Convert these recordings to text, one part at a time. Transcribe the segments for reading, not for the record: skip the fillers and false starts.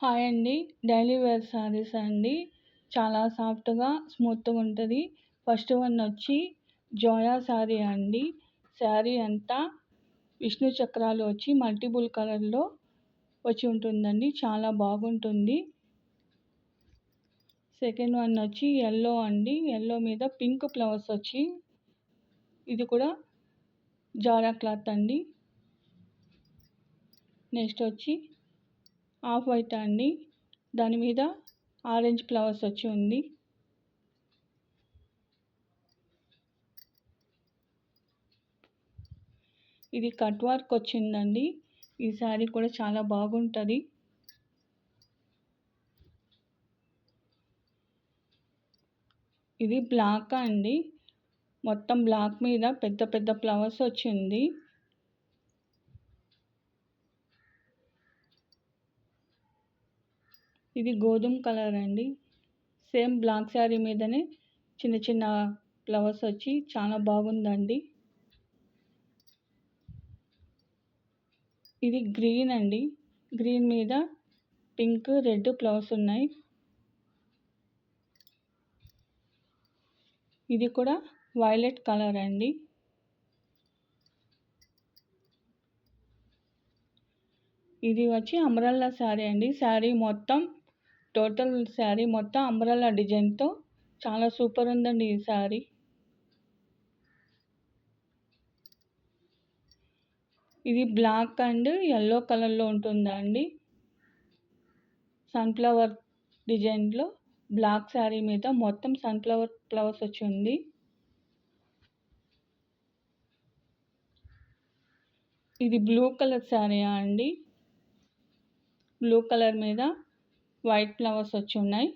Hi అండి. Daily wear saris అండి. చాలా సాఫ్ట్‌గా, స్మూత్‌గా ఉంటది. ఫస్ట్ వన్ వచ్చి జోయా శారీ అండి. శారీ అంతా విష్ణు చక్రాలు వచ్చి మల్టిపుల్ కలర్‌లో వచ్చి ఉంటుందండి. చాలా బాగుంటుంది. సెకండ్ వన్ వచ్చి యెల్లో అండి. యెల్లో మీద పింక్ ఫ్లవర్స్ వచ్చి ఇది కూడా జారా క్లాత్ అండి. నెక్స్ట్ వచ్చి ఆఫ్ వైట్ అండి. దాని మీద ఆరెంజ్ ఫ్లవర్స్ వచ్చి ఉంది. ఇది కట్ వర్క్ వచ్చిందండి. ఈ శారీ కూడా చాలా బాగుంటుంది. ఇది బ్లాక్ అండి. మొత్తం బ్లాక్ మీద పెద్ద పెద్ద ఫ్లవర్స్ వచ్చింది. ఇది గోధుమ కలర్ అండి. సేమ్ బ్లాక్ శారీ మీదనే చిన్న చిన్న ఫ్లవర్స్ వచ్చి చాలా బాగుందండి. ఇది గ్రీన్ అండి. గ్రీన్ మీద పింక్, రెడ్ ఫ్లవర్స్ ఉన్నాయి. ఇది కూడా వైలెట్ కలర్ అండి. ఇది వచ్చి అంబ్రెల్లా శారీ అండి. శారీ మొత్తం టోటల్ శారీ మొత్తం అంబ్రెల్లా డిజైన్తో చాలా సూపర్ ఉందండి ఈ శారీ. ఇది బ్లాక్ అండ్ యెల్లో కలర్లో ఉంటుందండి. సన్ఫ్లవర్ డిజైన్లో బ్లాక్ శారీ మీద మొత్తం సన్ఫ్లవర్ ఫ్లవర్స్ వచ్చి ఉంది. ఇది బ్లూ కలర్ శారీ అండి. బ్లూ కలర్ మీద వైట్ ఫ్లవర్స్ వచ్చి ఉన్నాయి.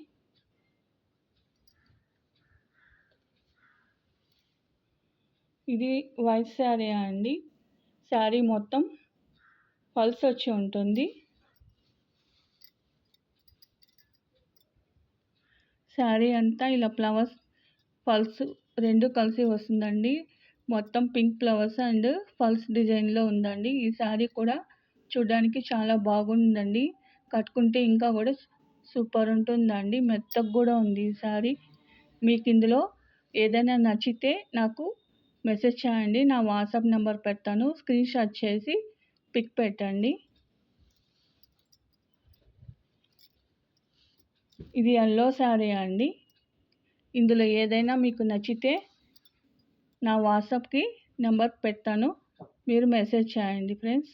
ఇది వైట్ శారీ అండి. శారీ మొత్తం పల్స్ వచ్చి ఉంటుంది. శారీ అంతా ఇలా ఫ్లవర్స్ పల్స్ రెండు కలిసి వస్తుందండి. మొత్తం పింక్ ఫ్లవర్స్ అండ్ పల్స్ డిజైన్లో ఉందండి. ఈ శారీ కూడా చూడడానికి చాలా బాగుందండి. కట్టుకుంటే ఇంకా కూడా సూపర్ ఉంటుందండి. మెత్తగా కూడా ఉంది ఈ శారీ. మీకు ఇందులో ఏదైనా నచ్చితే నాకు మెసేజ్ చేయండి. నా వాట్సాప్ నెంబర్ పెడతాను. స్క్రీన్ షాట్ చేసి పిక్ పెట్టండి. ఇది యెల్లో శారీ అండి. ఇందులో ఏదైనా మీకు నచ్చితే నా వాట్సాప్కి నెంబర్ పెడతాను. మీరు మెసేజ్ చేయండి ఫ్రెండ్స్.